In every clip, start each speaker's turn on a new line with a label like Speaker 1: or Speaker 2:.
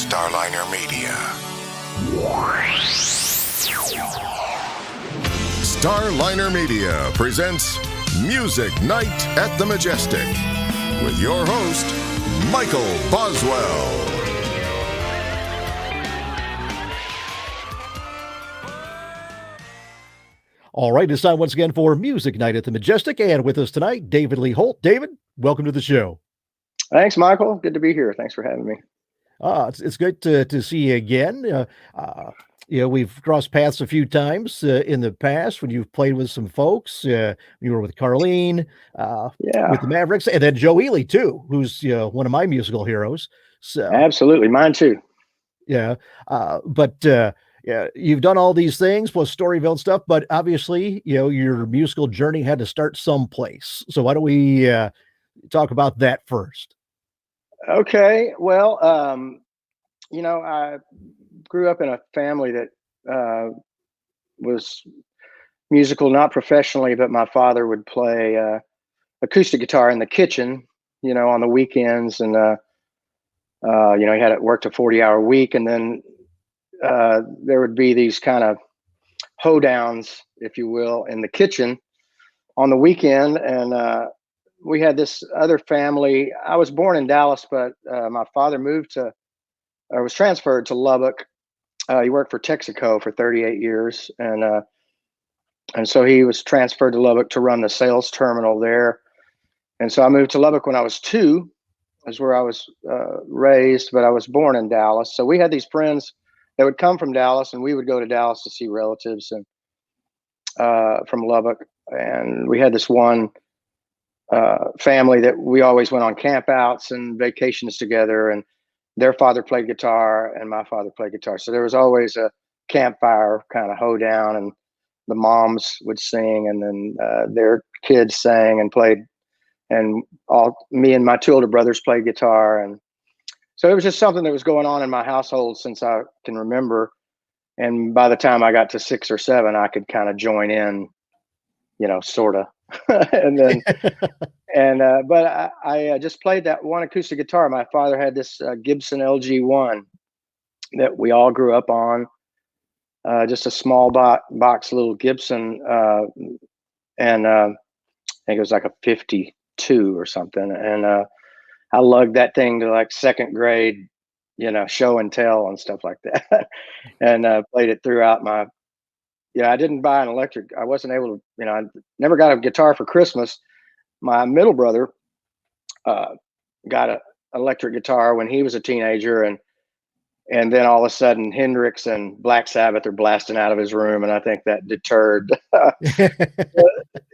Speaker 1: Starliner Media. Starliner Media presents Music Night at the Majestic with your host, Michael Boswell.
Speaker 2: All right, it's time once again for Music Night at the Majestic, and with us tonight, David Lee Holt. David, welcome to the show.
Speaker 3: Thanks, Michael. Good to be here. Thanks for having me.
Speaker 2: It's good to see you again. We've crossed paths a few times in the past when you've played with some folks. You were with Carlene, with the Mavericks, and then Joe Ely too, who's one of my musical heroes. So
Speaker 3: absolutely, mine too.
Speaker 2: Yeah, you've done all these things plus Storyville and stuff, but obviously, your musical journey had to start someplace. So why don't we talk about that first?
Speaker 3: Okay. Well, I grew up in a family that was musical, not professionally, but my father would play acoustic guitar in the kitchen, on the weekends. And, he had worked a 40-hour week, and then there would be these kind of hoedowns, if you will, in the kitchen on the weekend. And we had this other family. I was born in Dallas, but my father was transferred to Lubbock. He worked for Texaco for 38 years. And so he was transferred to Lubbock to run the sales terminal there. And so I moved to Lubbock when I was 2, is where I was raised, but I was born in Dallas. So we had these friends that would come from Dallas, and we would go to Dallas to see relatives and from Lubbock. And we had this one family that we always went on campouts and vacations together, and their father played guitar and my father played guitar. So there was always a campfire kind of hoedown, and the moms would sing, and then their kids sang and played, and me and my 2 older brothers played guitar. And so it was just something that was going on in my household since I can remember. And by the time I got to 6 or 7, I could kind of join in, sort of. And then, but I just played that one acoustic guitar. My father had this Gibson LG1 that we all grew up on, just a small box little Gibson, and I think it was like a 52 or something. And I lugged that thing to like 2nd grade, show and tell and stuff like that, and played it throughout my. I didn't buy an electric. I wasn't able to, I never got a guitar for Christmas. My middle brother got an electric guitar when he was a teenager. And then all of a sudden Hendrix and Black Sabbath are blasting out of his room. And I think that deterred,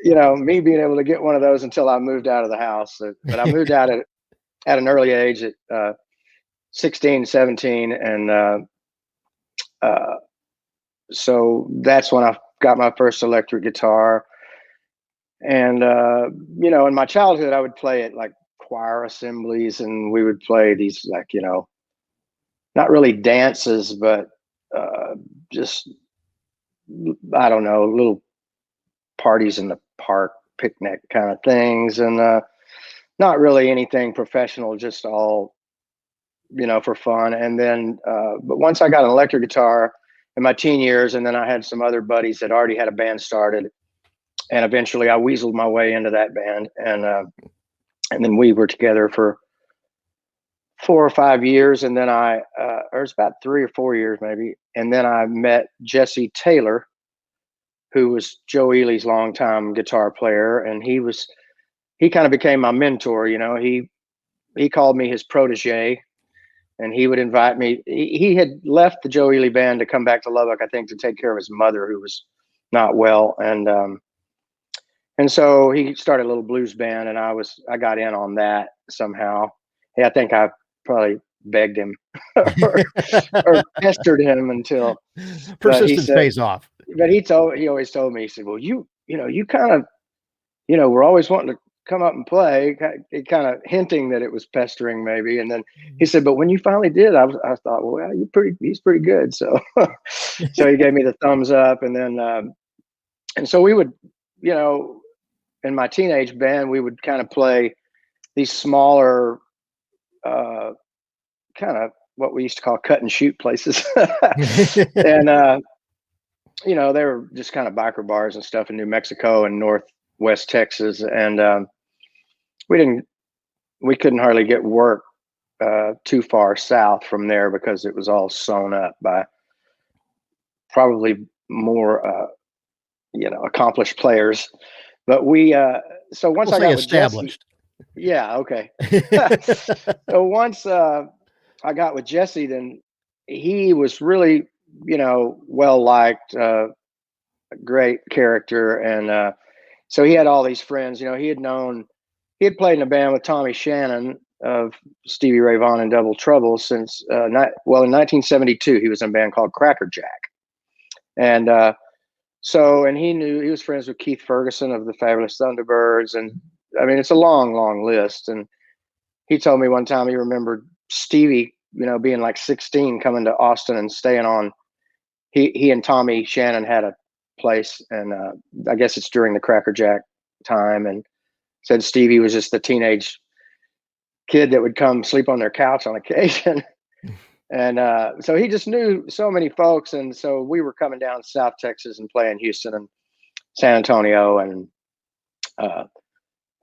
Speaker 3: me being able to get one of those until I moved out of the house. But I moved out at an early age at 16, 17. And, so that's when I got my first electric guitar. And, in my childhood, I would play at like choir assemblies, and we would play these like, not really dances, but just, I don't know, little parties in the park, picnic kind of things. And not really anything professional, just all, for fun. And then, but once I got an electric guitar in my teen years, and then I had some other buddies that already had a band started, and eventually I weaseled my way into that band. And then we were together for 4 or 5 years. And then or it's about 3 or 4 years maybe. And then I met Jesse Taylor, who was Joe Ely's longtime guitar player. And he kind of became my mentor. He called me his protege, and he would invite me. He had left the Joe Ely band to come back to Lubbock, I think, to take care of his mother, who was not well. And so he started a little blues band, and I got in on that somehow. I think I probably begged him or pestered him until
Speaker 2: persistence pays off.
Speaker 3: But he always told me, he said, well, you kind of, we're always wanting to come up and play, kind of hinting that it was pestering maybe. And then he said, but when you finally did, I thought, well, he's pretty good. So, so he gave me the thumbs up. And then, and so we would, in my teenage band, we would kind of play these smaller, kind of what we used to call cut and shoot places. And, you know, they were just kind of biker bars and stuff in New Mexico and Northwest Texas. And we couldn't hardly get work too far south from there because it was all sewn up by probably more, you know, accomplished players. But so once I got with
Speaker 2: established.
Speaker 3: Jesse, yeah, okay. So once I got with Jesse, then he was really, you know, well liked, great character, and so he had all these friends. You know, he had played in a band with Tommy Shannon of Stevie Ray Vaughan and Double Trouble since in 1972 he was in a band called Cracker Jack, and and he was friends with Keith Ferguson of the Fabulous Thunderbirds, and I mean it's a long list. And he told me one time he remembered Stevie, you know, being like 16, coming to Austin and staying on. He and Tommy Shannon had a place, and I guess it's during the Cracker Jack time, and said Stevie was just the teenage kid that would come sleep on their couch on occasion. And so he just knew so many folks, and so we were coming down to South Texas and playing Houston and San Antonio, and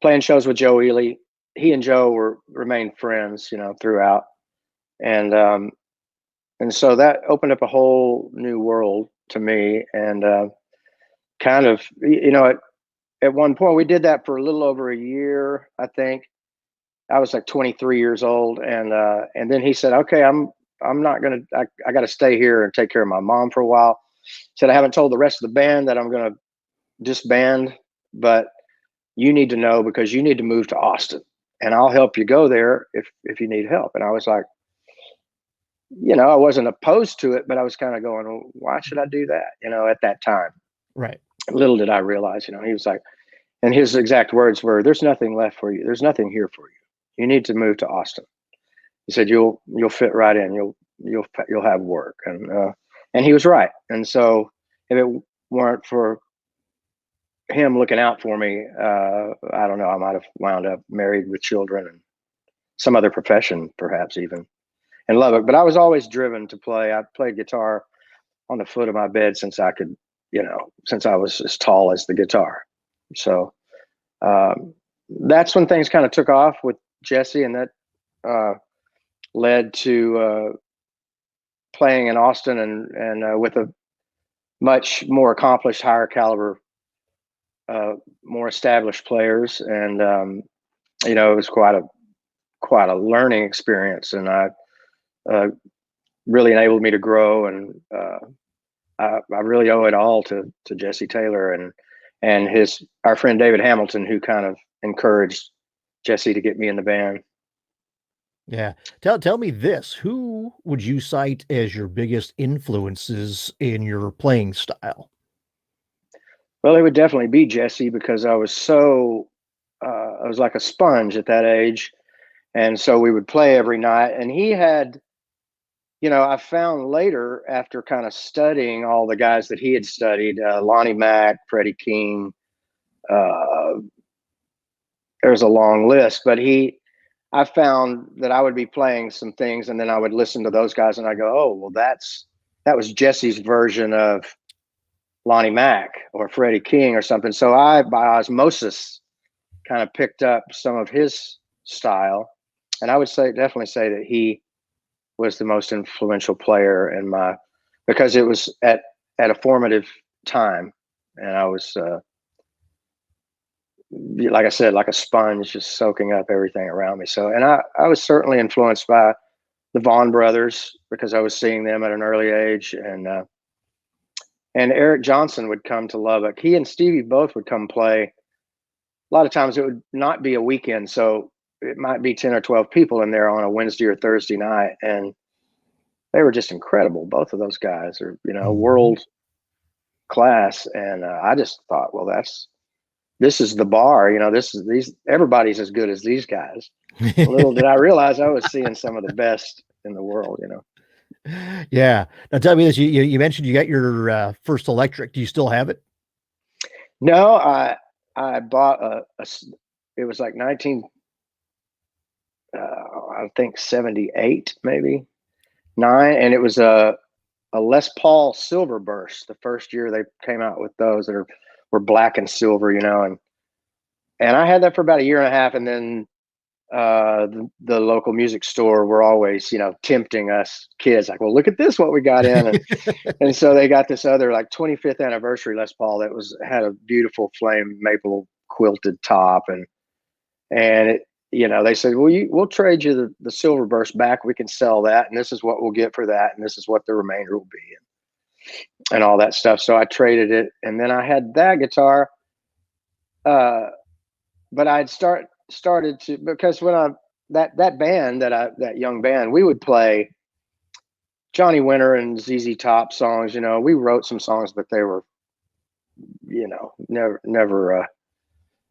Speaker 3: playing shows with Joe Ely. He and Joe remained friends, you know, throughout, and so that opened up a whole new world to me, and kind of, you know, at one point we did that for a little over a year, I think. I was like 23 years old, and then he said, "Okay, I'm not gonna. I got to stay here and take care of my mom for a while." Said, "I haven't told the rest of the band that I'm gonna disband, but you need to know because you need to move to Austin, and I'll help you go there if you need help." And I was like, you know, I wasn't opposed to it, but I was kind of going, well, why should I do that? You know, at that time,
Speaker 2: Right.
Speaker 3: Little did I realize, you know, he was like, and his exact words were, "There's nothing left for you. There's nothing here for you. You need to move to Austin." He said, "You'll fit right in. You'll have work." And he was right. And so if it weren't for him looking out for me, I don't know, I might have wound up married with children and some other profession, perhaps even in Lubbock. But I was always driven to play. I played guitar on the foot of my bed since I could, you know, since I was as tall as the guitar. So that's when things kind of took off with Jesse, and that led to playing in Austin and with a much more accomplished, higher caliber, more established players. And you know, it was quite a learning experience, and I really enabled me to grow. And I really owe it all to Jesse Taylor and our friend David Hamilton, who kind of encouraged Jesse to get me in the band.
Speaker 2: Yeah. Tell me this. Who would you cite as your biggest influences in your playing style?
Speaker 3: Well, it would definitely be Jesse, because I was I was like a sponge at that age. And so we would play every night. And he had, you know, I found later, after kind of studying all the guys that he had studied, Lonnie Mack, Freddie King, there's a long list, but I found that I would be playing some things, and then I would listen to those guys and I go, "Oh, well, that was Jesse's version of Lonnie Mack or Freddie King or something." So I, by osmosis, kind of picked up some of his style. And I would definitely say that he was the most influential player because it was at a formative time. And I was, like I said, like a sponge, just soaking up everything around me. So, and I was certainly influenced by the Vaughan brothers, because I was seeing them at an early age. And Eric Johnson would come to Lubbock. He and Stevie both would come play. A lot of times it would not be a weekend, so it might be 10 or 12 people in there on a Wednesday or Thursday night. And they were just incredible. Both of those guys are, you know, world class. And I just thought, well, this is the bar, you know, everybody's as good as these guys. Little did I realize I was seeing some of the best in the world, you know?
Speaker 2: Yeah. Now tell me this, you mentioned you got your first electric. Do you still have it?
Speaker 3: No, I bought it was like I think 78 maybe. and it was a Les Paul Silverburst. The first year they came out with those that were black and silver, and I had that for about a year and a half, and then the local music store were always, tempting us kids, like, well, look at this, what we got in. And so they got this other, like, 25th anniversary Les Paul that had a beautiful flame maple quilted top. And it, they said, well, we'll trade you the Silverburst back. We can sell that. And this is what we'll get for that. And this is what the remainder will be. And all that stuff. So I traded it. And then I had that guitar. But I'd started to, because when that band that young band, we would play Johnny Winter and ZZ Top songs. We wrote some songs, but they were,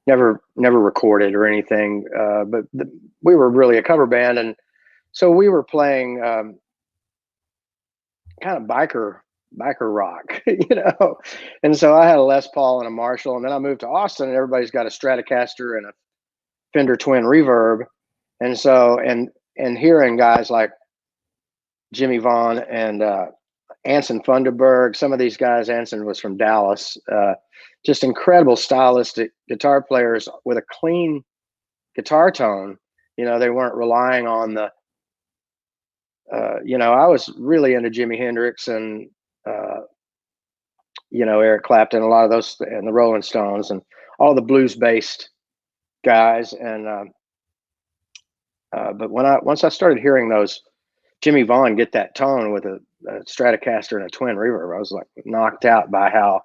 Speaker 3: never recorded or anything. But we were really a cover band, and so we were playing kind of biker rock, And so I had a Les Paul and a Marshall, and then I moved to Austin, and everybody's got a Stratocaster and a Fender Twin Reverb. And so, and hearing guys like Jimmy Vaughan and Anson Funderburg, some of these guys, Anson was from Dallas, just incredible stylistic guitar players with a clean guitar tone. They weren't relying on the, I was really into Jimi Hendrix and, Eric Clapton, a lot of those, and the Rolling Stones, and all the blues based guys. And but once I started hearing those Jimmy Vaughan get that tone with a Stratocaster and a Twin Reverb, I was like knocked out by how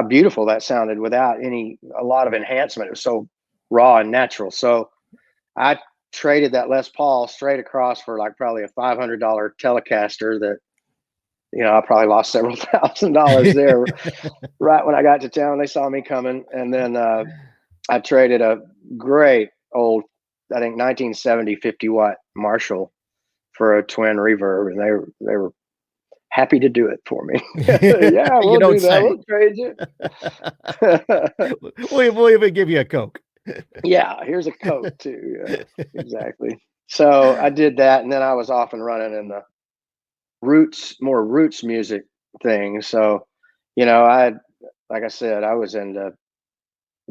Speaker 3: beautiful that sounded without a lot of enhancement. It was so raw and natural. So I traded that Les Paul straight across for like probably a $500 Telecaster that, I probably lost several $1,000s there. Right when I got to town, they saw me coming. And then I traded a great old, I think 1970 50-watt Marshall for a Twin Reverb, and they were happy to do it for me. Yeah, we'll do that. We'll trade you.
Speaker 2: We'll even give you a Coke.
Speaker 3: Yeah, here's a Coke too. Yeah, exactly. So I did that, and then I was off and running in the more roots music thing. So, like I said, I was into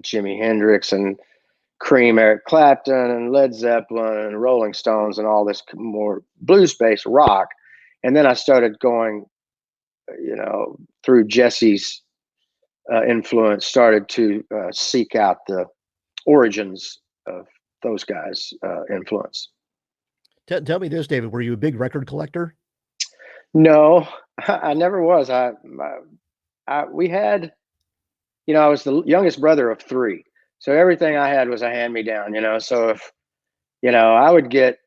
Speaker 3: Jimi Hendrix and Cream, Eric Clapton, and Led Zeppelin, and Rolling Stones, and all this more blues-based rock. And then I started going, through Jesse's influence, started to seek out the origins of those guys' influence.
Speaker 2: Tell me this, David, were you a big record collector?
Speaker 3: No, I never was. We had, I was the youngest brother of three. So everything I had was a hand-me-down, So if, I would get,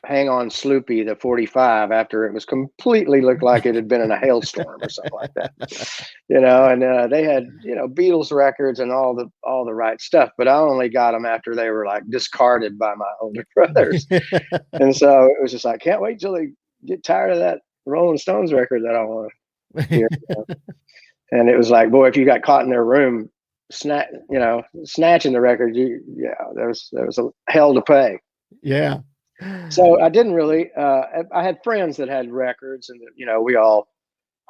Speaker 3: Hang On Sloopy, the 45, after it was completely looked like it had been in a hailstorm or something like that, and they had, Beatles records and all the right stuff, but I only got them after they were like discarded by my older brothers. And so it was just like, can't wait till they get tired of that Rolling Stones record that I want to hear. And it was like, boy, if you got caught in their room snatching the record, there was a hell to pay.
Speaker 2: Yeah.
Speaker 3: So I didn't really. I had friends that had records, and we all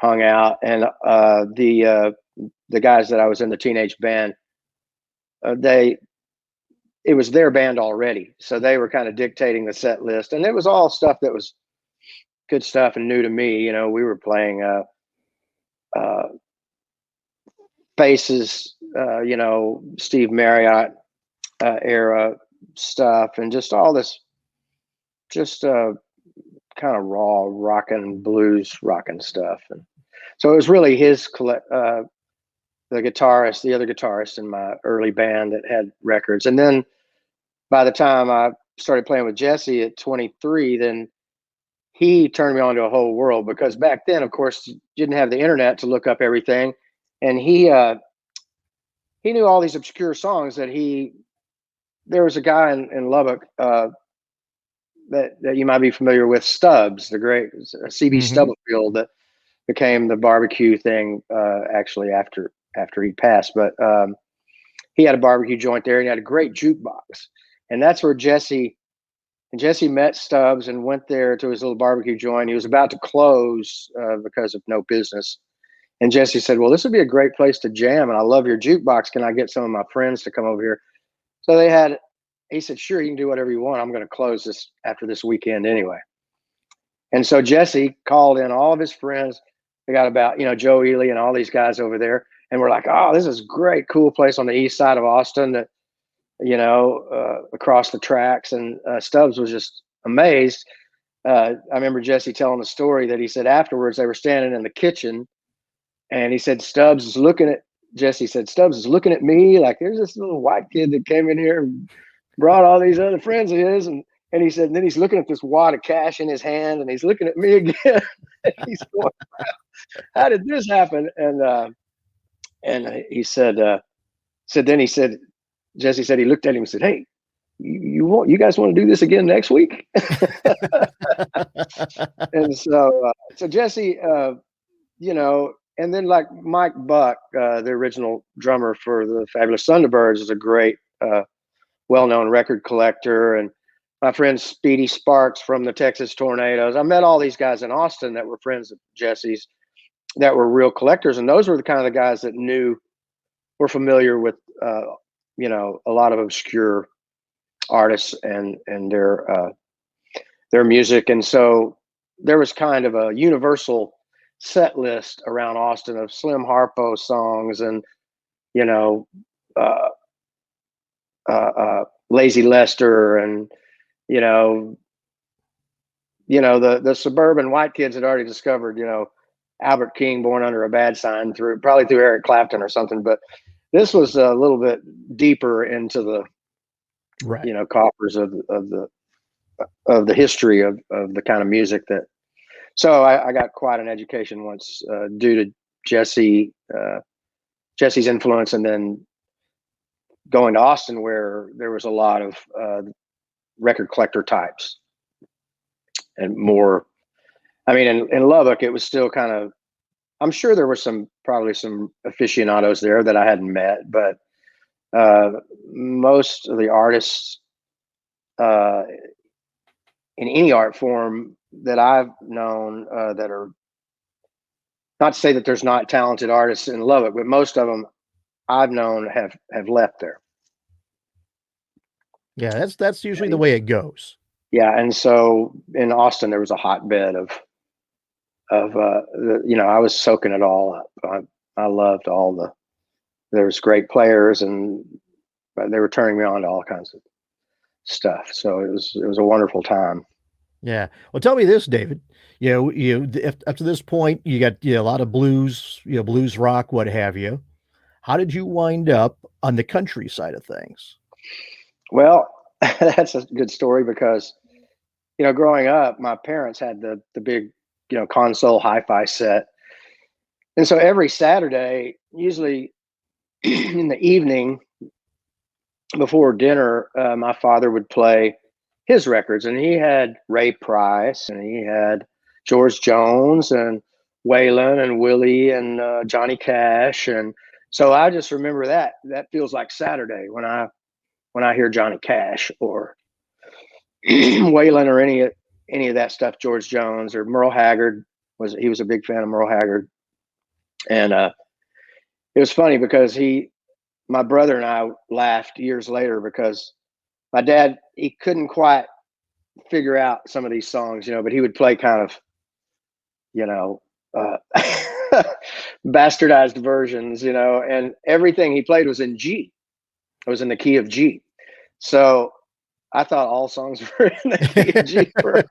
Speaker 3: hung out. And the guys that I was in the teenage band, it was their band already, so they were kind of dictating the set list, and it was all stuff that was good stuff and new to me. We were playing Faces, Steve Marriott era stuff, and just all this, just kind of raw rockin' blues rockin' stuff. And so it was really the other guitarist in my early band that had records. And then by the time I started playing with Jesse at 23, then he turned me on to a whole world, because back then, of course, you didn't have the internet to look up everything. And he knew all these obscure songs that there was a guy in Lubbock that you might be familiar with, Stubbs, the great CB Stubblefield, that became the barbecue thing actually after he passed. But he had a barbecue joint there, and he had a great jukebox. And that's where Jesse And Jesse met Stubbs and went there to his little barbecue joint. He was about to close because of no business. And Jesse said, well, this would be a great place to jam. And I love your jukebox. Can I get some of my friends to come over here? So he said, sure, you can do whatever you want. I'm going to close this after this weekend anyway. And so Jesse called in all of his friends. They got about, Joe Ely and all these guys over there. And we're like, oh, this is great, cool place on the east side of Austin that, across the tracks. And Stubbs was just amazed. I remember Jesse telling the story that he said afterwards they were standing in the kitchen, and he said Jesse said Stubbs is looking at me like there's this little white kid that came in here and brought all these other friends of his, and he said, and then he's looking at this wad of cash in his hand, and he's looking at me again. He's going, how did this happen? And he said, Jesse said he looked at him and said, hey, you guys want to do this again next week? And so Jesse, and then like Mike Buck, the original drummer for the Fabulous Thunderbirds, is a great, well-known record collector. And my friend Speedy Sparks from the Texas Tornadoes. I met all these guys in Austin that were friends of Jesse's that were real collectors. And those were the kind of the guys that were familiar with, a lot of obscure artists and their music. And so there was kind of a universal set list around Austin of Slim Harpo songs and, Lazy Lester and, the suburban white kids had already discovered, Albert King, Born Under a Bad Sign, probably through Eric Clapton or something. But this was a little bit deeper into the, coffers of the history of the kind of music that. So I got quite an education once due to Jesse's influence, and then going to Austin where there was a lot of record collector types and more. I mean, in Lubbock, it was still kind of, I'm sure there were probably some aficionados there that I hadn't met, but most of the artists in any art form that I've known that are, not to say that there's not talented artists in Lubbock, but most of them I've known have left there.
Speaker 2: Yeah, that's usually the way it goes.
Speaker 3: Yeah, and so in Austin there was a hotbed of I was soaking it all up. I loved there was great players, and they were turning me on to all kinds of stuff. So it was a wonderful time.
Speaker 2: Yeah. Well, tell me this, David. If up to this point you got a lot of blues, blues rock, what have you. How did you wind up on the country side of things?
Speaker 3: Well, that's a good story because, growing up, my parents had the big, console hi-fi set. And so every Saturday, usually in the evening before dinner, my father would play his records, and he had Ray Price, and he had George Jones and Waylon and Willie and Johnny Cash. And so I just remember that feels like Saturday when I hear Johnny Cash or Waylon or any of that stuff, George Jones or Merle Haggard. He was a big fan of Merle Haggard. And it was funny because my brother and I laughed years later because my dad, he couldn't quite figure out some of these songs, but he would play kind of, bastardized versions, and everything he played was in G. It was in the key of G. So I thought all songs were in the key of G for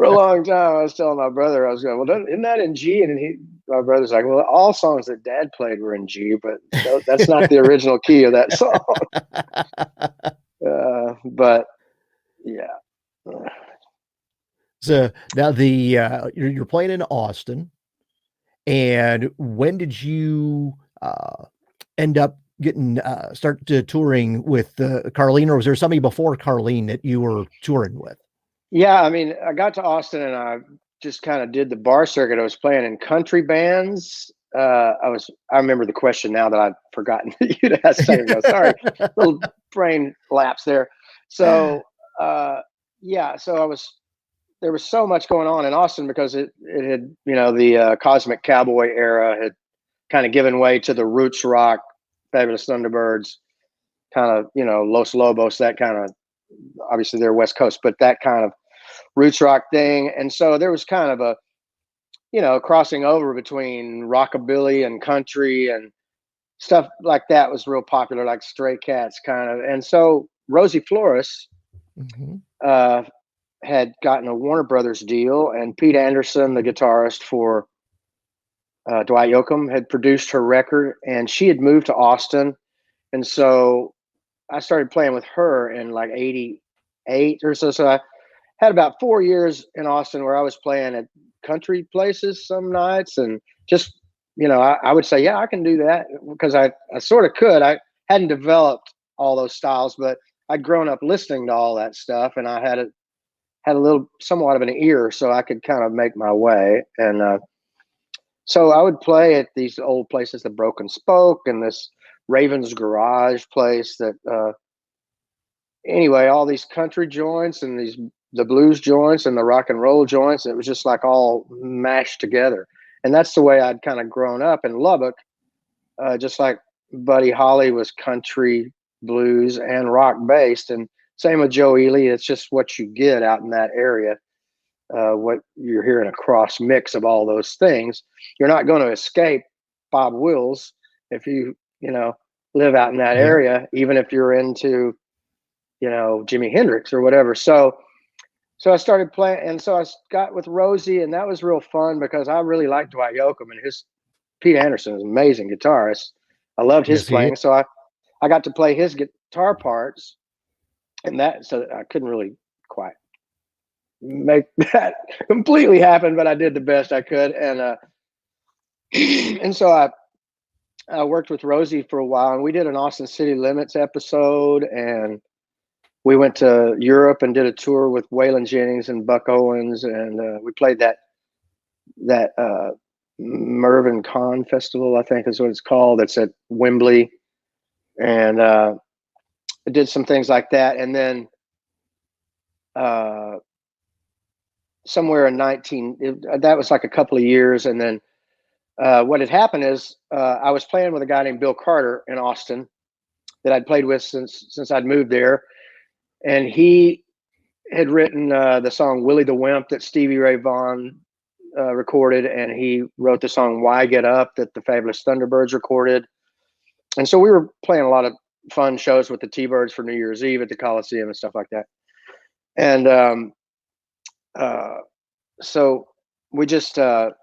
Speaker 3: a long time. I was telling my brother, I was going, well, isn't that in G? And my brother's like, well, all songs that Dad played were in G, but that's not the original key of that song. But yeah.
Speaker 2: So now you're playing in Austin, and when did you end up start touring with Carlene, or was there somebody before Carlene that you were touring with?
Speaker 3: Yeah, I mean, I got to Austin and I just kind of did the bar circuit. I was playing in country bands. I remember the question now that I've forgotten you to ask. Sorry, little brain lapse there. So yeah, so there was so much going on in Austin because it had, the Cosmic Cowboy era had kind of given way to the roots rock, Fabulous Thunderbirds, kind of, Los Lobos, that kind of, obviously they're West Coast, but that kind of roots rock thing. And so there was kind of a, crossing over between rockabilly and country and stuff like that was real popular, like Stray Cats kind of. And so Rosie Flores had gotten a Warner Brothers deal, and Pete Anderson, the guitarist for Dwight Yoakam, had produced her record, and she had moved to Austin. And so I started playing with her in like 88 or so. So I had about 4 years in Austin where I was playing at country places some nights, and just, I would say, yeah, I can do that, because I sort of could. I hadn't developed all those styles, but I'd grown up listening to all that stuff, and I had a little, somewhat of an ear, so I could kind of make my way. And so I would play at these old places, the Broken Spoke and this Raven's Garage place that, anyway, all these country joints and the blues joints and the rock and roll joints. It was just like all mashed together. And that's the way I'd kind of grown up in Lubbock, just like Buddy Holly was country, blues, and rock based. And same with Joe Ely. It's just what you get out in that area. What you're hearing, a cross mix of all those things. You're not going to escape Bob Wills if you live out in that area, even if you're into Jimi Hendrix or whatever. So I started playing, and so I got with Rosie, and that was real fun because I really liked Dwight Yoakam, and Pete Anderson is an amazing guitarist. I loved his playing, so I got to play his guitar parts, and so I couldn't really quite make that completely happen, but I did the best I could. And and so I worked with Rosie for a while, and we did an Austin City Limits episode, and we went to Europe and did a tour with Waylon Jennings and Buck Owens, and we played that Mervyn Con Festival, I think is what it's called. That's at Wembley, and I did some things like that. And then somewhere in that was like a couple of years. And then what had happened is I was playing with a guy named Bill Carter in Austin that I'd played with since I'd moved there. And he had written the song Willie the Wimp that Stevie Ray Vaughan recorded, and he wrote the song Why Get Up that the Fabulous Thunderbirds recorded. And so we were playing a lot of fun shows with the T-Birds for New Year's Eve at the Coliseum and stuff like that. And so we just I'd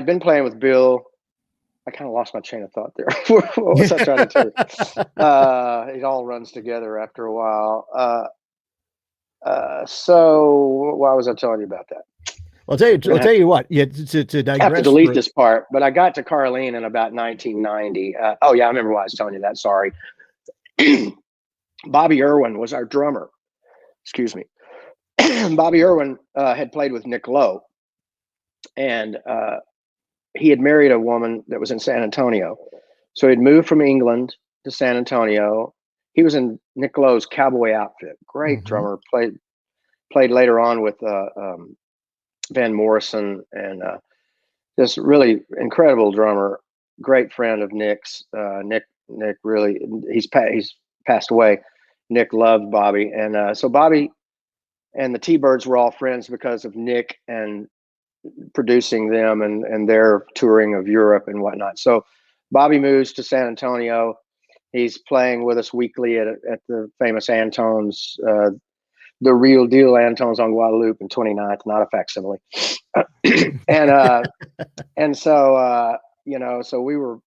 Speaker 3: been playing with Bill. I kind of lost my chain of thought there. What was I trying to tell you? It all runs together after a while. So why was I telling you about that?
Speaker 2: I'll tell you what. Yeah, to digress.
Speaker 3: I have to delete this part, but I got to Carlene in about 1990. Oh yeah, I remember why I was telling you that. Sorry. Bobby Irwin was our drummer. Excuse me. Bobby Irwin had played with Nick Lowe, and he had married a woman that was in San Antonio. So he'd moved from England to San Antonio. He was in Nick Lowe's Cowboy Outfit. Great drummer. Played later on with Van Morrison, and this really incredible drummer. Great friend of Nick's. Nick really, he's passed away. Nick loved Bobby, and so Bobby and the T-Birds were all friends because of Nick and producing them and their touring of Europe and whatnot. So Bobby moves to San Antonio. He's playing with us weekly at the famous Antone's, the real deal Antone's on Guadalupe in 29th, not a facsimile. And so so we were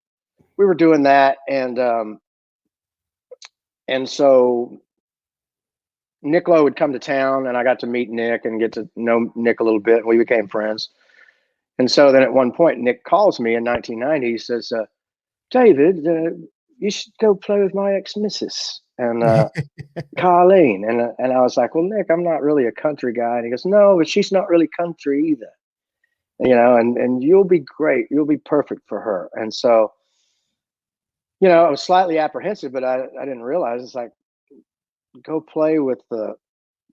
Speaker 3: doing that, and so Nick Lowe would come to town, and I got to meet Nick and get to know Nick a little bit, and we became friends. And so then at one point, Nick calls me in 1990. He says, David, you should go play with my ex-missus and Carlene. And I was like, well, Nick, I'm not really a country guy. And he goes, no, but she's not really country either. And you'll be great. You'll be perfect for her. And so, I was slightly apprehensive, but I didn't realize, it's like, go play with the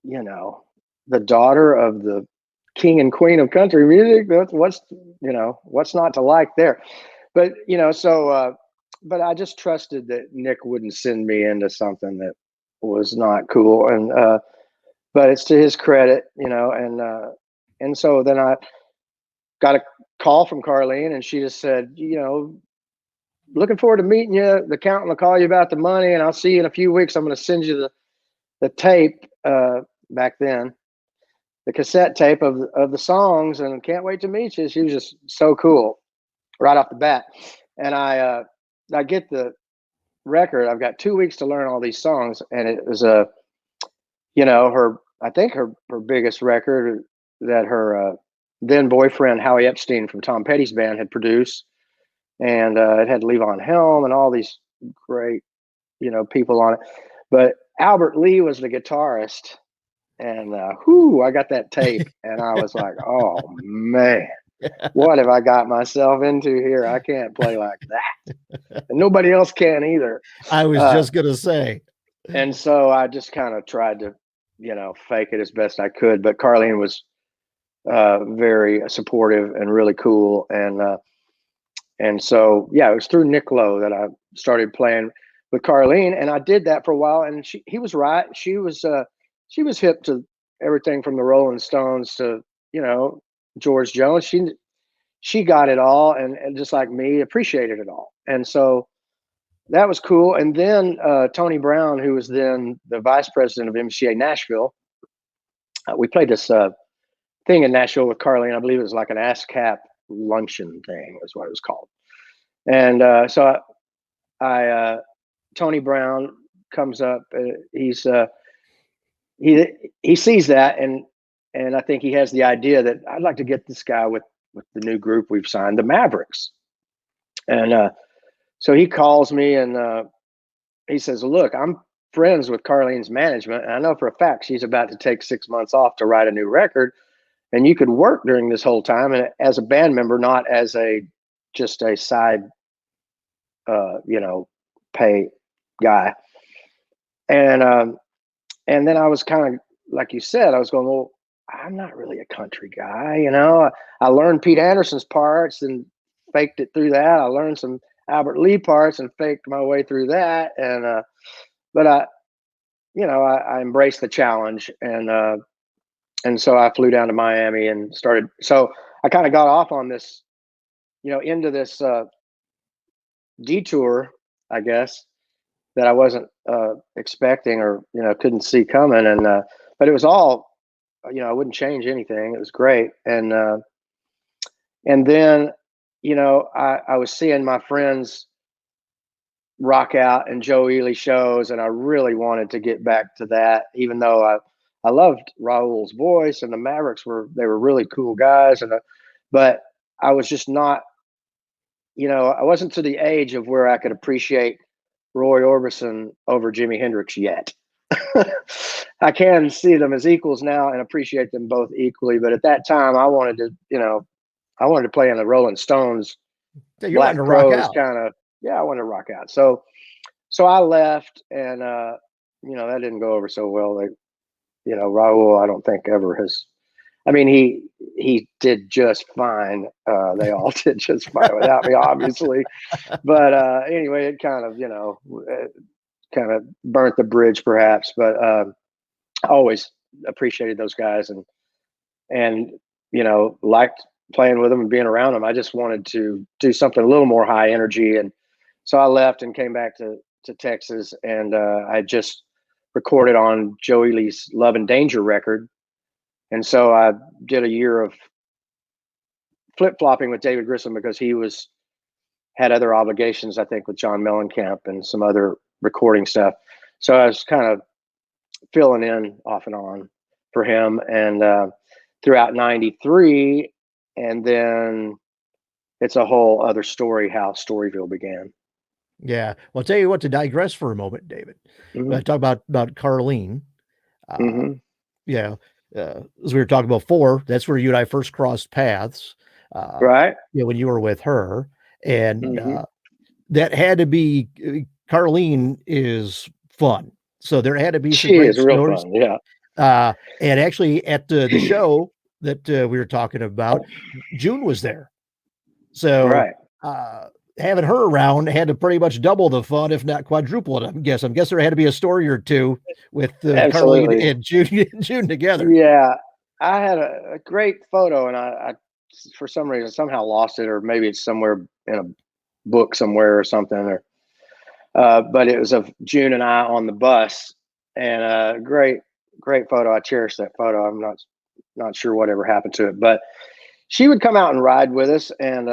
Speaker 3: the daughter of the king and queen of country music. What's not to like there? But, but I just trusted that Nick wouldn't send me into something that was not cool. And, but it's to his credit, and so then I got a call from Carlene, and she just said, looking forward to meeting you. The accountant will call you about the money, and I'll see you in a few weeks. I'm going to send you the tape, back then, the cassette tape of the songs, and can't wait to meet you. She was just so cool right off the bat. And I get the record. I've got 2 weeks to learn all these songs, and it was I think her biggest record that her then boyfriend Howie Epstein from Tom Petty's band had produced, and it had Lee Helm and all these great people on it. But Albert Lee was the guitarist, and I got that tape, and I was like, oh man, what have I got myself into here? I can't play like that, and nobody else can either.
Speaker 2: I was just gonna say.
Speaker 3: And so I just kind of tried to, fake it as best I could. But Carlene was very supportive and really cool, and so it was through Nick Lowe that I started playing with Carlene, and I did that for a while. And he was right. She was hip to everything from the Rolling Stones to George Jones. She got it all, and just like me, appreciated it all. And so that was cool. And then Tony Brown, who was then the vice president of MCA Nashville, we played this thing in Nashville with Carlene. I believe it was like an ASCAP luncheon thing, is what it was called. And so Tony Brown comes up. He sees that, and I think he has the idea that I'd like to get this guy with the new group we've signed, the Mavericks. And so he calls me, and he says, look, I'm friends with Carlene's management, and I know for a fact she's about to take 6 months off to write a new record, and you could work during this whole time, and as a band member, not as just a side pay guy. And then I was kind of, like you said, I was going, well, I'm not really a country guy, I learned Pete Anderson's parts and faked it through that. I learned some Albert Lee parts and faked my way through that. And but I embraced the challenge, and so I flew down to Miami and started. So I kind of got off on this, into this detour, I guess, that I wasn't expecting or couldn't see coming. And but it was all, I wouldn't change anything. It was great. And then I was seeing my friends rock out and Joe Ely shows, and I really wanted to get back to that, even though I loved Raul's voice, and the Mavericks were really cool guys, but I was just not, I wasn't to the age of where I could appreciate Roy Orbison over Jimi Hendrix yet. I can see them as equals now and appreciate them both equally, but at that time I wanted to play in the Rolling Stones. Black Crowes kind of. Yeah, I wanted to rock out. So I left, and that didn't go over so well. Raul, I don't think ever has. I mean, he did just fine. They all did just fine without me, obviously. But anyway, it kind of burnt the bridge, perhaps. But I always appreciated those guys, and liked playing with them and being around them. I just wanted to do something a little more high energy, and so I left and came back to Texas, and I just recorded on Joe Ely's Love and Danger record. And so I did a year of flip-flopping with David Grissom because he had other obligations, I think, with John Mellencamp and some other recording stuff. So I was kind of filling in off and on for him, and throughout '93, and then it's a whole other story how Storyville began.
Speaker 2: Yeah. Well, I'll tell you what, to digress for a moment, David. Mm-hmm. Talk about Carlene.
Speaker 3: Mm-hmm.
Speaker 2: Yeah. As we were talking about before, that's where you and I first crossed paths.
Speaker 3: Right.
Speaker 2: When you were with her. And that had to be, Carlene is fun. So there had to be some
Speaker 3: great stories. Fun, yeah.
Speaker 2: And actually at the show that we were talking about, June was there. So having her around had to pretty much double the fun, if not quadruple it. I'm guessing there had to be a story or two with Carlene and June together.
Speaker 3: Yeah, I had a great photo, and I for some reason somehow lost it, or maybe it's somewhere in a book somewhere or something. Or but it was of June and I on the bus, and a great photo. I cherish that photo. I'm not sure whatever happened to it, but she would come out and ride with us, and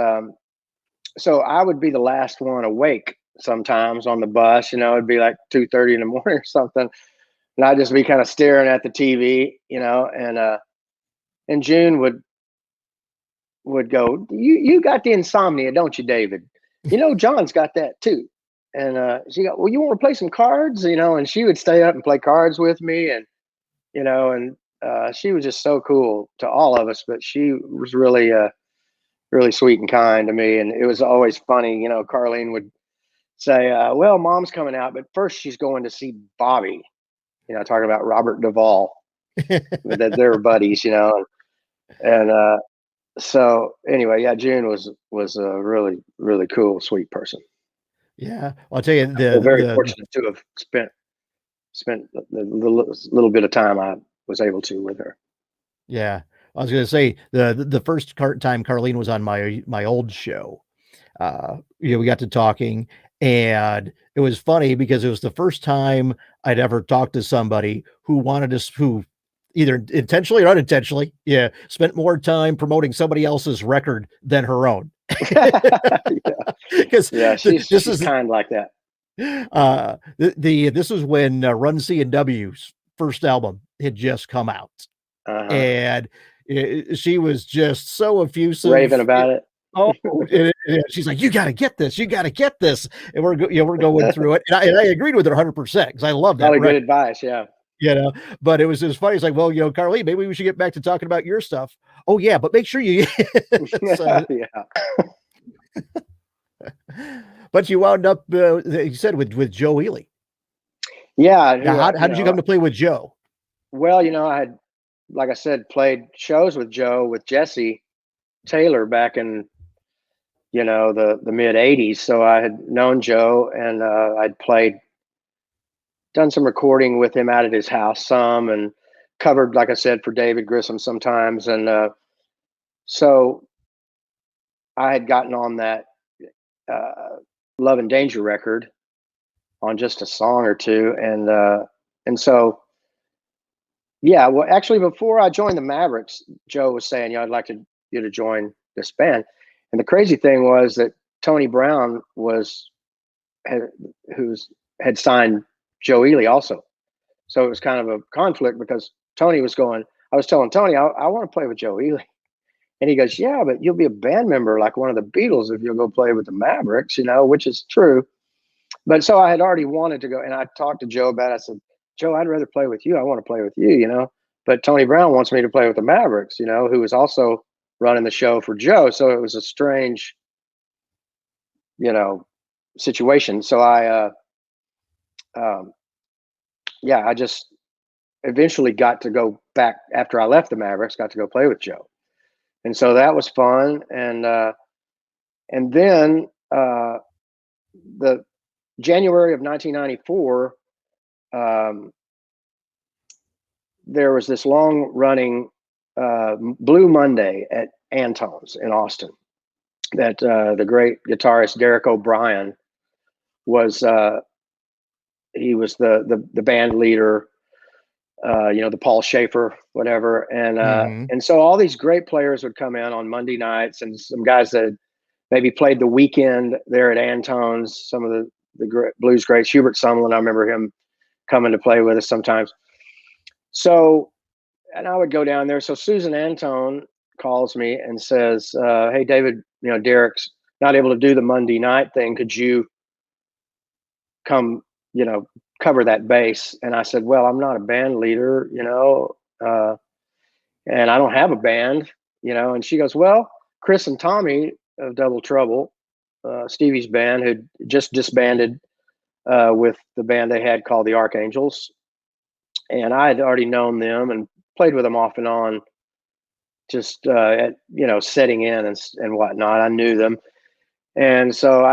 Speaker 3: so I would be the last one awake sometimes on the bus. It'd be like 2:30 in the morning or something, and I'd just be kind of staring at the TV, and June would go, you got the insomnia, don't you, David? John's got that too. And she go, well, you want to play some cards? And she would stay up and play cards with me, and she was just so cool to all of us, but she was really really sweet and kind to me. And it was always funny, Carlene would say, well, mom's coming out, but first she's going to see Bobby, talking about Robert Duvall, that they're buddies, and so anyway, yeah, June was a really, really cool, sweet person.
Speaker 2: Yeah, I'll tell you,
Speaker 3: very fortunate to have spent the little bit of time I was able to with her.
Speaker 2: Yeah, I was going to say the first time Carlene was on my old show, we got to talking, and it was funny because it was the first time I'd ever talked to somebody who either intentionally or unintentionally, spent more time promoting somebody else's record than her own.
Speaker 3: Because she's kind like that.
Speaker 2: This was when Run C&W's first album had just come out, and she was just so effusive,
Speaker 3: raving about it.
Speaker 2: Oh, and she's like, "You got to get this! You got to get this!" And we're going through it, and I agreed with her 100% because I love that.
Speaker 3: Probably good advice, yeah.
Speaker 2: But it was funny. It's like, well, Carlene, maybe we should get back to talking about your stuff. Oh yeah, but make sure you. But you wound up, you said with Joe Ely.
Speaker 3: Yeah.
Speaker 2: Now, how did you come to play with Joe?
Speaker 3: Well, I had, like I said, played shows with Joe with Jesse Taylor back in, the mid '80s. So I had known Joe, and I'd done some recording with him out at his house and covered, like I said, for David Grissom sometimes. And so I had gotten on that Love and Danger record on just a song or two. And so, yeah, well, actually, before I joined the Mavericks, Joe was saying, I'd like you to join this band. And the crazy thing was that Tony Brown had signed Joe Ely also. So it was kind of a conflict because Tony was going, I was telling Tony, I want to play with Joe Ely. And he goes, yeah, but you'll be a band member like one of the Beatles if you'll go play with the Mavericks, which is true. But so I had already wanted to go, and I talked to Joe about it. I said, Joe, I'd rather play with you. I want to play with you, But Tony Brown wants me to play with the Mavericks, who was also running the show for Joe. So it was a strange, situation. So I just eventually got to go back after I left the Mavericks, got to go play with Joe. And so that was fun. And then the January of 1994, there was this long running Blue Monday at Antone's in Austin that the great guitarist Derek O'Brien was. He was the band leader, the Paul Schaefer, whatever. And so all these great players would come in on Monday nights, and some guys that maybe played the weekend there at Antone's, some of the blues greats, Hubert Sumlin, I remember him coming to play with us sometimes. So, and I would go down there. So Susan Antone calls me and says, hey, David, Derek's not able to do the Monday night thing. Could you come, cover that bass? And I said, well, I'm not a band leader, and I don't have a band, and she goes, well, Chris and Tommy of Double Trouble, Stevie's band, had just disbanded with the band they had called the Archangels. and I had already known them and played with them off and on, just at, setting in and whatnot. I knew them, and so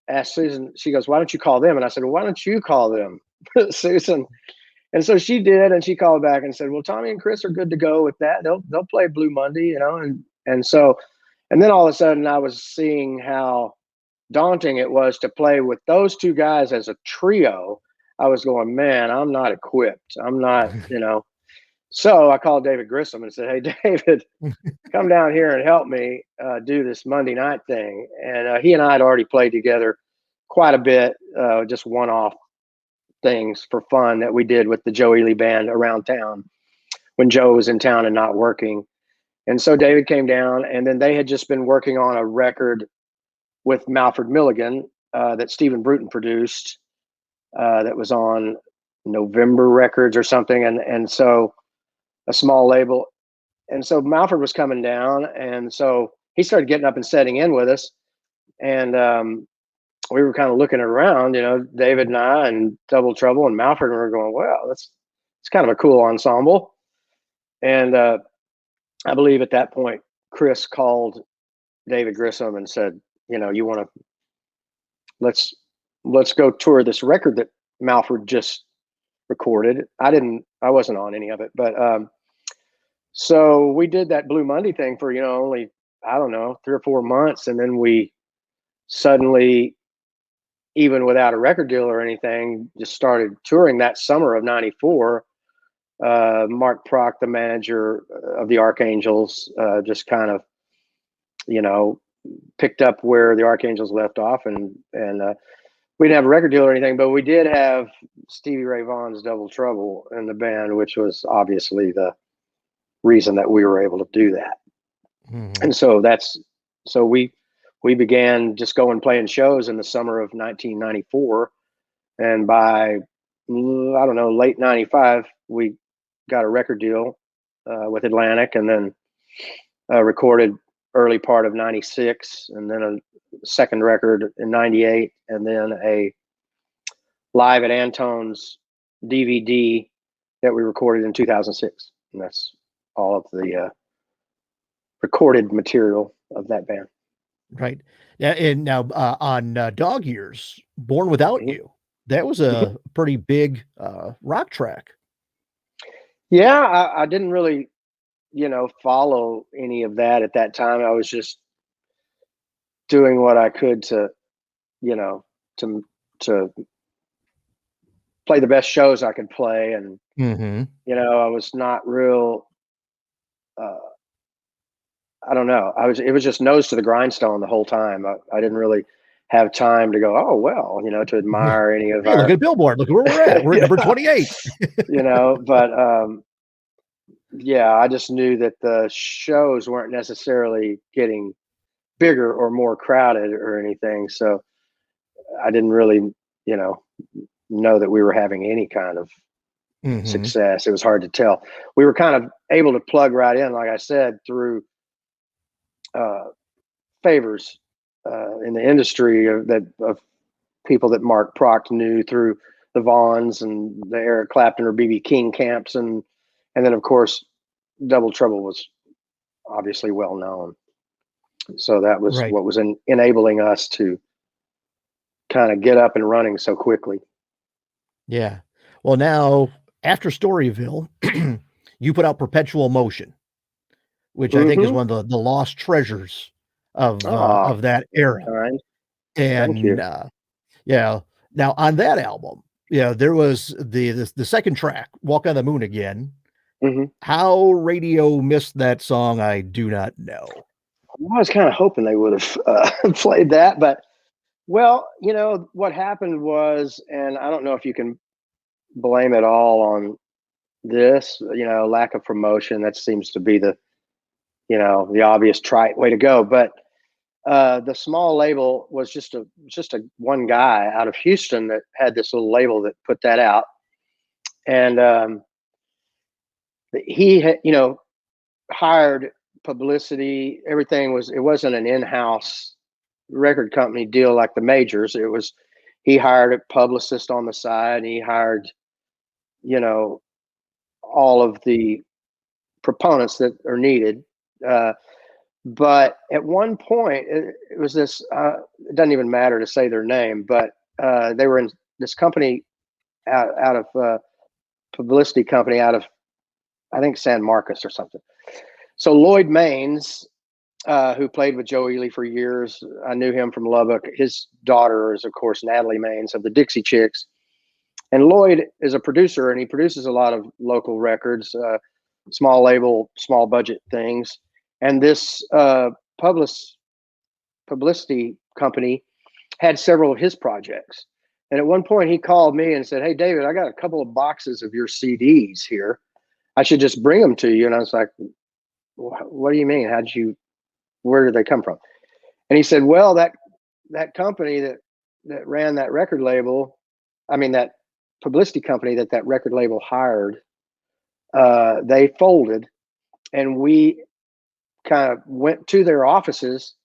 Speaker 3: asked Susan. She goes, "Why don't you call them?" And I said, "Well, why don't you call them, Susan?" And so she did, and she called back and said, "Well, Tommy and Chris are good to go with that. They'll play Blue Monday, and then all of a sudden I was seeing how daunting it was to play with those two guys as a trio. I was going, man, I'm not equipped. I'm not, So I called David Grissom and said, "Hey, David, come down here and help me do this Monday night thing." And he and I had already played together quite a bit, just one-off things for fun that we did with the Joe Ely band around town when Joe was in town and not working. And so David came down, and then they had just been working on a record with Malford Milligan that Stephen Bruton produced that was on November Records or something. And so a small label. And so Malford was coming down, and so he started getting up and setting in with us. And we were kind of looking around, David and I and Double Trouble and Malford, and we were going, well, it's kind of a cool ensemble. And I believe at that point, Chris called David Grissom and said, you want to, let's go tour this record that Malford just recorded. I wasn't on any of it, but so we did that Blue Monday thing for, only, I don't know, 3 or 4 months. And then we suddenly, even without a record deal or anything, just started touring that summer of '94. Mark Prock, the manager of the Archangels, just kind of, picked up where the Archangels left off, and we didn't have a record deal or anything, but we did have Stevie Ray Vaughan's Double Trouble in the band, which was obviously the reason that we were able to do that. Mm-hmm. And so we began just going playing shows in the summer of 1994, and by I don't know, late '95, we got a record deal with Atlantic, and then recorded early part of '96, and then a second record in '98, and then a Live at Antone's DVD that we recorded in 2006. And that's all of the recorded material of that band.
Speaker 2: Right. Yeah. And now on Dog Years, Born Without mm-hmm. You, that was a mm-hmm. pretty big rock track.
Speaker 3: Yeah, I didn't really, follow any of that at that time. I was just doing what I could to play the best shows I could play. And, mm-hmm. I was not real, I don't know. It was just nose to the grindstone the whole time. I didn't really have time to go, oh, well, to admire any of
Speaker 2: our. Look at Billboard. Look where we're at. We're at number 28.
Speaker 3: But yeah, I just knew that the shows weren't necessarily getting bigger or more crowded or anything. So I didn't really, know that we were having any kind of mm-hmm. success. It was hard to tell. We were kind of able to plug right in, like I said, through favors in the industry of people that Mark Prock knew through the Vaughans and the Eric Clapton or B.B. King camps, and then of course Double Trouble was obviously well known. So that was right. What was enabling us to kind of get up and running so quickly.
Speaker 2: Yeah. Well, now after Storyville, you put out Perpetual Motion, which mm-hmm. I think is one of the lost treasures of that era.
Speaker 3: Right.
Speaker 2: And yeah, now on that album, there was the second track, Walk on the Moon Again. Mm-hmm. How radio missed that song, I do not know.
Speaker 3: Well, I was kind of hoping they would have played that, but well, what happened was, and I don't know if you can blame it all on this, lack of promotion. That seems to be the obvious trite way to go. But the small label was just a one guy out of Houston that had this little label that put that out. And he had, hired publicity. Everything it wasn't an in-house record company deal like the majors. He hired a publicist on the side. He hired, all of the proponents that are needed. But at one point, it was this, it doesn't even matter to say their name, but they were in this company out of publicity company out of, I think, San Marcos or something. So Lloyd Maines, who played with Joe Ely for years, I knew him from Lubbock. His daughter is, of course, Natalie Maines of the Dixie Chicks. And Lloyd is a producer, and he produces a lot of local records, small label, small budget things. And this publicity company had several of his projects. And at one point he called me and said, "Hey, David, I got a couple of boxes of your CDs here. I should just bring them to you." And I was like, "What do you mean? Where did they come from?" And he said, "Well, that company that ran that record label, that publicity company that record label hired, they folded, and we kind of went to their offices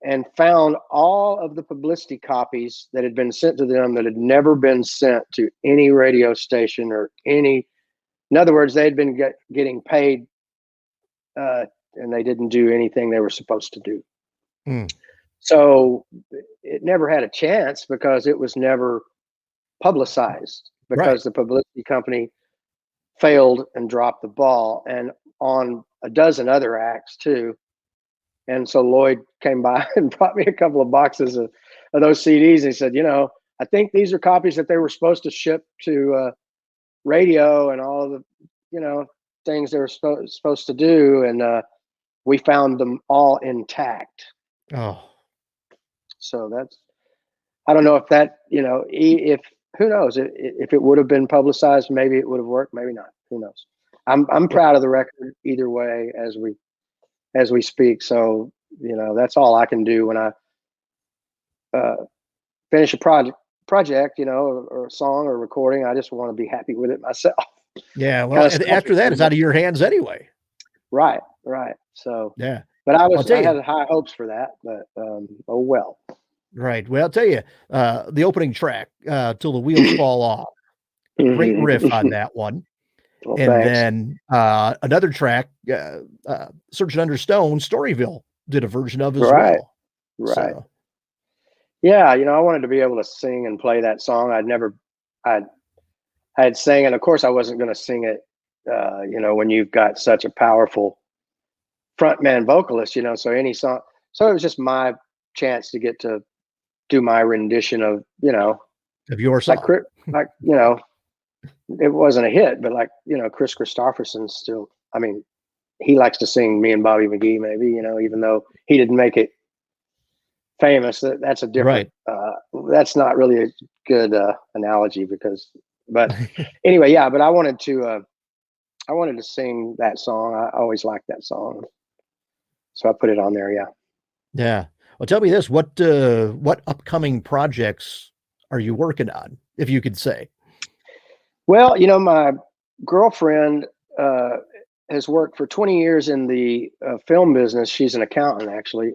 Speaker 3: and found all of the publicity copies that had been sent to them that had never been sent to any radio station or any, in other words, they had been getting paid and they didn't do anything they were supposed to do." So it never had a chance because it was never publicized, because the publicity company failed and dropped the ball, and on a dozen other acts too. And so Lloyd came by and brought me a couple of boxes of those CDs. And he said, "I think these are copies that they were supposed to ship to radio and all of the, things they were supposed to do. And we found them all intact."
Speaker 2: Oh.
Speaker 3: So I don't know if that, if who knows, if it would have been publicized, maybe it would have worked, maybe not. Who knows? I'm proud of the record either way as we speak. So, that's all I can do when I finish a project, or a song or recording. I just want to be happy with it myself.
Speaker 2: Yeah. Well, and after that, it's out of your hands anyway.
Speaker 3: Right. So,
Speaker 2: yeah.
Speaker 3: But I had high hopes for that, but oh well.
Speaker 2: Right. Well, I'll tell you, the opening track, "Till the Wheels Fall Off," great riff on that one.
Speaker 3: Well,
Speaker 2: and
Speaker 3: thanks.
Speaker 2: then another track, "Searching Under Stone," Storyville did a version of as well.
Speaker 3: Right.
Speaker 2: So.
Speaker 3: Yeah, I wanted to be able to sing and play that song. I had sang, and of course I wasn't going to sing it, when you've got such a powerful frontman vocalist, so any song. So it was just my chance to get to do my rendition of,
Speaker 2: of your song.
Speaker 3: Like, it wasn't a hit, but like, Chris Christopherson still, he likes to sing "Me and Bobby McGee," maybe, even though he didn't make it famous. That's a different, that's not really a good analogy but anyway, yeah, but I wanted to sing that song. I always liked that song. So I put it on there. Yeah.
Speaker 2: Yeah. Well, tell me this, what upcoming projects are you working on, if you could say?
Speaker 3: Well, my girlfriend has worked for 20 years in the film business. She's an accountant, actually,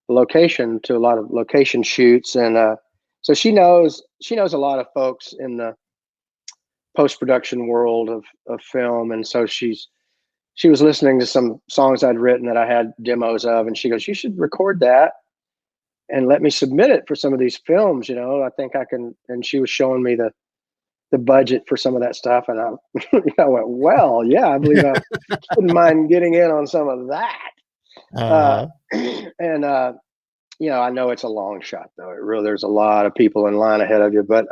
Speaker 3: location to a lot of location shoots. And so she knows a lot of folks in the post-production world of film. And so she was listening to some songs I'd written that I had demos of, and she goes, "You should record that and let me submit it for some of these films. I think I can." And she was showing me the budget for some of that stuff, and I went, "Well, yeah, I believe I wouldn't mind getting in on some of that." And I know it's a long shot, though. There's a lot of people in line ahead of you, but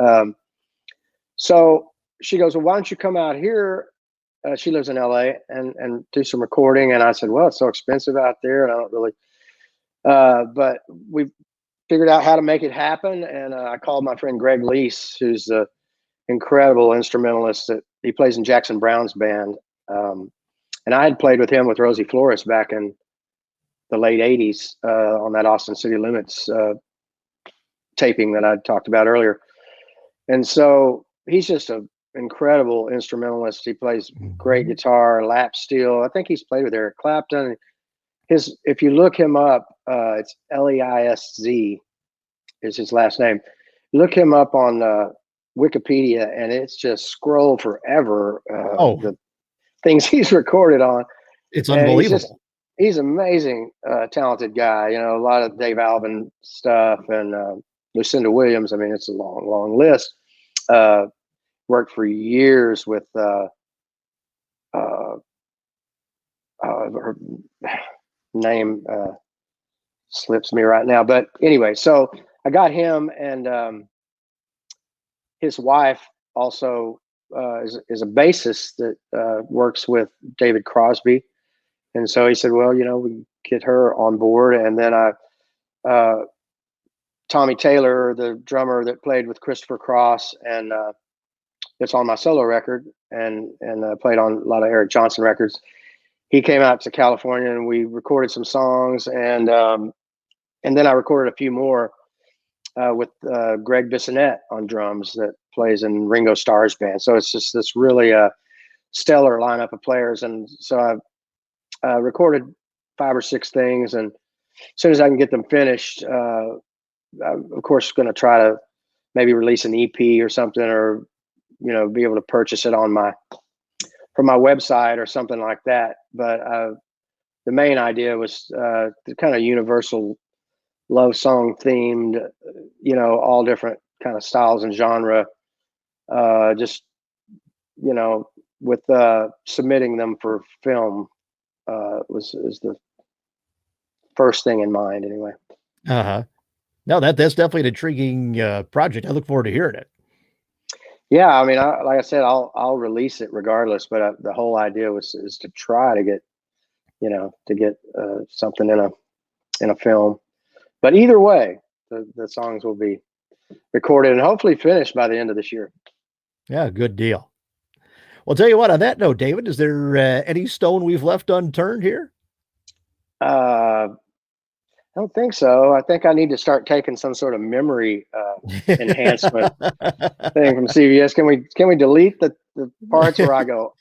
Speaker 3: so she goes, "Well, why don't you come out here?" She lives in LA and do some recording. And I said, "Well, it's so expensive out there, and I don't really," but we figured out how to make it happen. And I called my friend Greg Lease, who's the incredible instrumentalist that he plays in Jackson Brown's band. And I had played with him with Rosie Flores back in the late 80s on that Austin City Limits taping that I talked about earlier. And so he's just an incredible instrumentalist. He plays great guitar, lap steel. I think he's played with Eric Clapton. If you look him up, it's Leisz is his last name. Look him up on Wikipedia, and it's just scroll forever.
Speaker 2: Oh,
Speaker 3: the things he's recorded on.
Speaker 2: it's unbelievable.
Speaker 3: He's amazing, talented guy. You know, a lot of Dave Alvin stuff and Lucinda Williams. I mean, it's a long, long list. Worked for years with her name slips me right now, but anyway, so I got him, and his wife also is a bassist that works with David Crosby, and so he said, well, you know, we get her on board, and then Tommy Taylor, the drummer that played with Christopher Cross, and it's on my solo record, and played on a lot of Eric Johnson records. He came out to California, and we recorded some songs, and then I recorded a few more with Greg Bissonette on drums that plays in Ringo Starr's band. So it's just this really stellar lineup of players. And so I recorded 5 or 6 things, and as soon as I can get them finished, I'm of course going to try to maybe release an EP or something, or you know, be able to purchase it on from my website or something like that. But the main idea was the kind of universal love song themed, you know, all different kind of styles and genre. Just, you know, with submitting them for film is the first thing in mind anyway.
Speaker 2: Uh-huh. No, that's definitely an intriguing project. I look forward to hearing it.
Speaker 3: Yeah, I mean, like I said, I'll release it regardless. But the whole idea is to try to get, you know, something in a film. But either way, the songs will be recorded and hopefully finished by the end of this year.
Speaker 2: Yeah, good deal. Well, tell you what. On that note, David, is there any stone we've left unturned here?
Speaker 3: I don't think so. I think I need to start taking some sort of memory enhancement thing from CVS. Can we delete the parts where I go,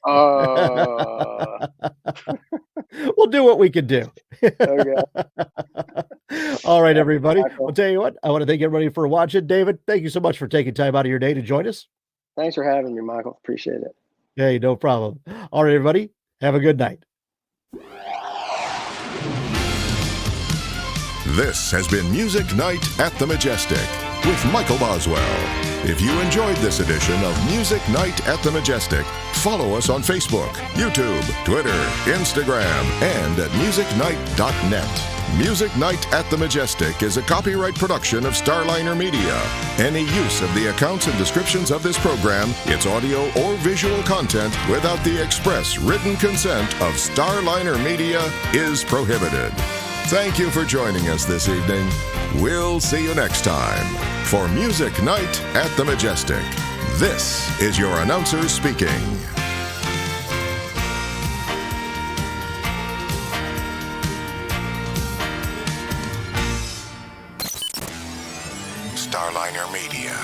Speaker 2: We'll do what we can do.
Speaker 3: Okay.
Speaker 2: All right, everybody. I'll tell you what, I want to thank everybody for watching. David, thank you so much for taking time out of your day to join us.
Speaker 3: Thanks for having me, Michael. Appreciate it.
Speaker 2: Hey, no problem. All right, everybody. Have a good night.
Speaker 1: This has been Music Night at the Majestic with Michael Boswell. If you enjoyed this edition of Music Night at the Majestic, follow us on Facebook, YouTube, Twitter, Instagram, and at musicnight.net. Music Night at the Majestic is a copyright production of Starliner Media. Any use of the accounts and descriptions of this program, its audio or visual content, without the express written consent of Starliner Media is prohibited. Thank you for joining us this evening. We'll see you next time for Music Night at the Majestic. This is your announcer speaking. Starliner Media.